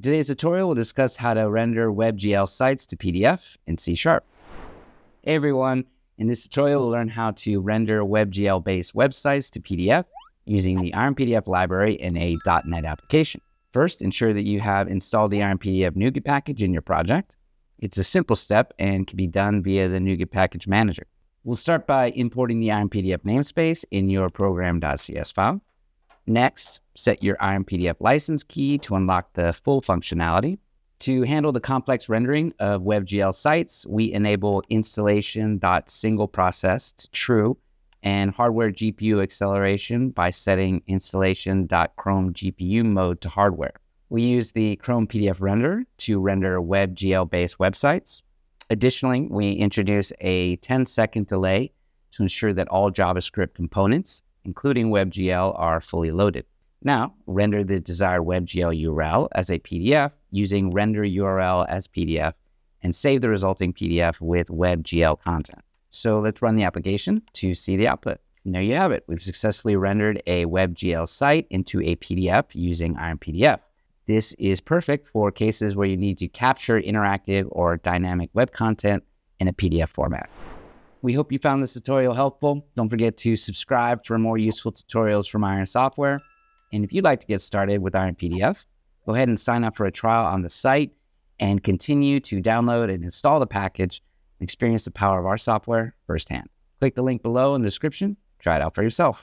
Today's tutorial will discuss how to render WebGL sites to PDF in C#. Hey everyone, in this tutorial we'll learn how to render WebGL-based websites to PDF using the IronPDF library in a .NET application. First, ensure that you have installed the IronPDF NuGet package in your project. It's a simple step and can be done via the NuGet package manager. We'll start by importing the IronPDF namespace in your program.cs file. Next, set your IronPDF license key to unlock the full functionality. To handle the complex rendering of WebGL sites, we enable installation.singleProcess to true and hardware GPU acceleration by setting installation.chrome GPU mode to hardware. We use the Chrome PDF render to render WebGL-based websites. Additionally, we introduce a 10-second delay to ensure that all JavaScript components, including WebGL, are fully loaded. Now, render the desired WebGL URL as a PDF using render URL as PDF and save the resulting PDF with WebGL content. So let's run the application to see the output. And there you have it. We've successfully rendered a WebGL site into a PDF using IronPDF. This is perfect for cases where you need to capture interactive or dynamic web content in a PDF format. We hope you found this tutorial helpful. Don't forget to subscribe for more useful tutorials from Iron Software. And if you'd like to get started with IronPDF, go ahead and sign up for a trial on the site and continue to download and install the package and experience the power of our software firsthand. Click the link below in the description. Try it out for yourself.